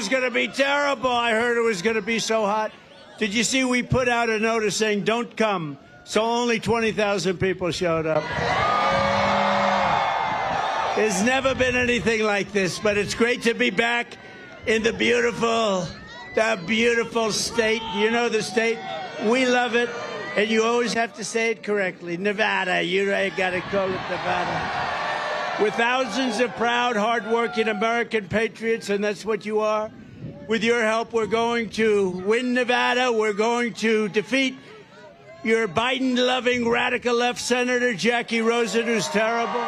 was going to be terrible. I heard it was going to be so hot. Did you see we put out a notice saying don't come? So only 20,000 people showed up. There's never been anything like this, but it's great to be back in the beautiful state. You know the state. We love it. And you always have to say it correctly. Nevada. You got to call it Nevada. With thousands of proud, hardworking American patriots, and that's what you are. With your help, we're going to win Nevada. We're going to defeat your Biden-loving radical left Senator Jackie Rosen, who's terrible.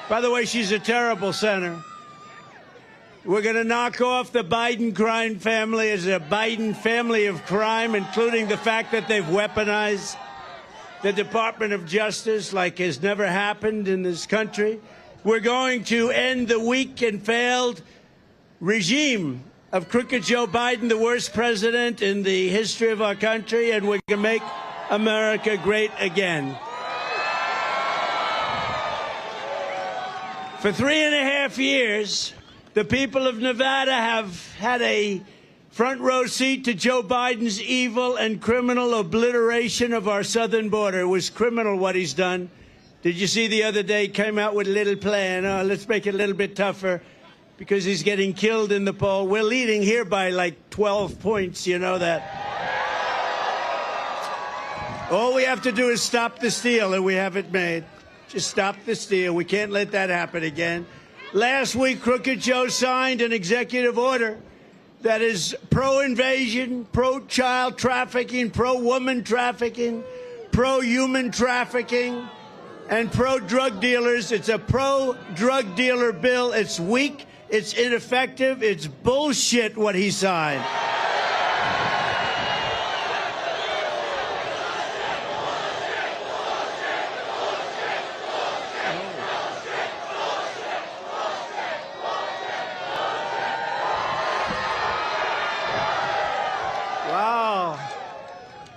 By the way, she's a terrible senator. We're going to knock off the Biden crime family as a Biden family of crime, including the fact that they've weaponized the Department of Justice like has never happened in this country. We're going to end the weak and failed regime of crooked Joe Biden, the worst president in the history of our country, and we're going to make America great again. For 3.5 years, the people of Nevada have had a front row seat to Joe Biden's evil and criminal obliteration of our southern border. It was criminal what he's done. Did you see the other day he came out with a little plan? Oh, let's make it a little bit tougher because he's getting killed in the poll. We're leading here by like 12 points, you know that. All we have to do is stop the steal, and we have it made. Just stop the steal. We can't let that happen again. Last week, Crooked Joe signed an executive order that is pro-invasion, pro-child trafficking, pro-woman trafficking, pro-human trafficking, and pro-drug dealers. It's a pro-drug dealer bill. It's weak. It's ineffective. It's bullshit what he signed.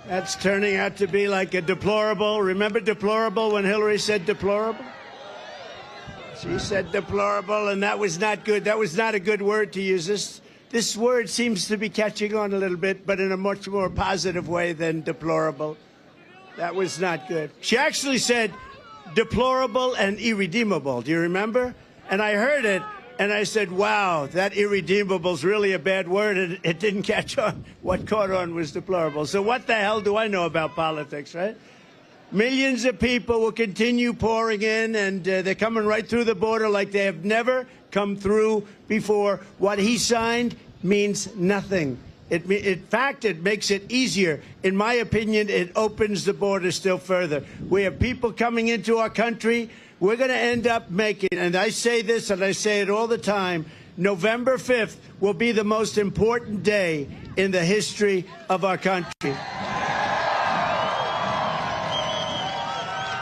That's turning out to be like a deplorable. Remember deplorable when Hillary said deplorable? She said deplorable, and that was not good. That was not a good word to use. This word seems to be catching on a little bit, but in a much more positive way than deplorable. That was not good. She actually said deplorable and irredeemable. Do you remember? And I heard it. And I said, wow, that irredeemable's really a bad word, and it didn't catch on. What caught on was deplorable. So what the hell do I know about politics, right? Millions of people will continue pouring in, and they're coming right through the border like they have never come through before. What he signed means nothing. In fact, it makes it easier. In my opinion, it opens the border still further. We have people coming into our country. We're going to end up making, and I say this and I say it all the time, November 5th will be the most important day in the history of our country.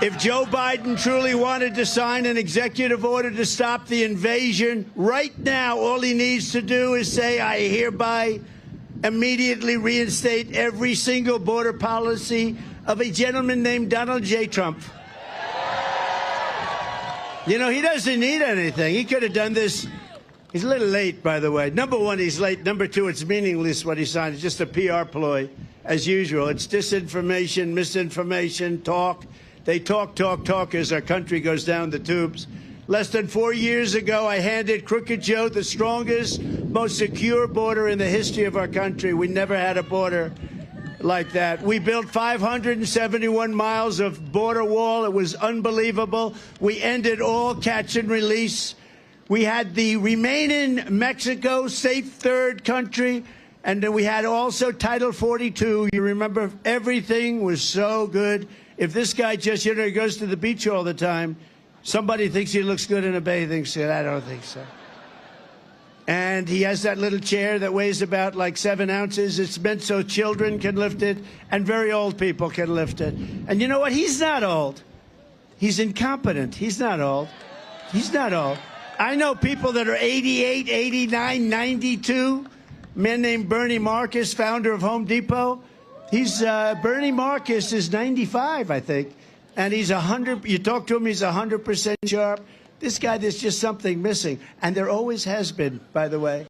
If Joe Biden truly wanted to sign an executive order to stop the invasion, right now all he needs to do is say, I hereby immediately reinstate every single border policy of a gentleman named Donald J. Trump. You know, he doesn't need anything. He could have done this. He's a little late, by the way. Number one, he's late. Number two, it's meaningless what he signed. It's just a PR ploy, as usual. It's disinformation, misinformation, talk. They talk as our country goes down the tubes. Less than 4 years ago, I handed Crooked Joe the strongest, most secure border in the history of our country. We never had a border like that. We built 571 miles of border wall. It was unbelievable. We ended all catch and release. We had the remain in Mexico, safe third country, and then we had also Title 42. You remember, everything was so good. If this guy just, you know, he goes to the beach all the time, somebody thinks he looks good in a bathing suit. I don't think so. And he has that little chair that weighs about like 7 ounces. It's meant so children can lift it and very old people can lift it. And you know what? He's not old. He's incompetent. He's not old. He's not old. I know people that are 88, 89, 92. A man named Bernie Marcus, founder of Home Depot. Bernie Marcus is 95, I think. And he's 100. You talk to him, he's 100% sharp. This guy, there's just something missing. And there always has been, by the way.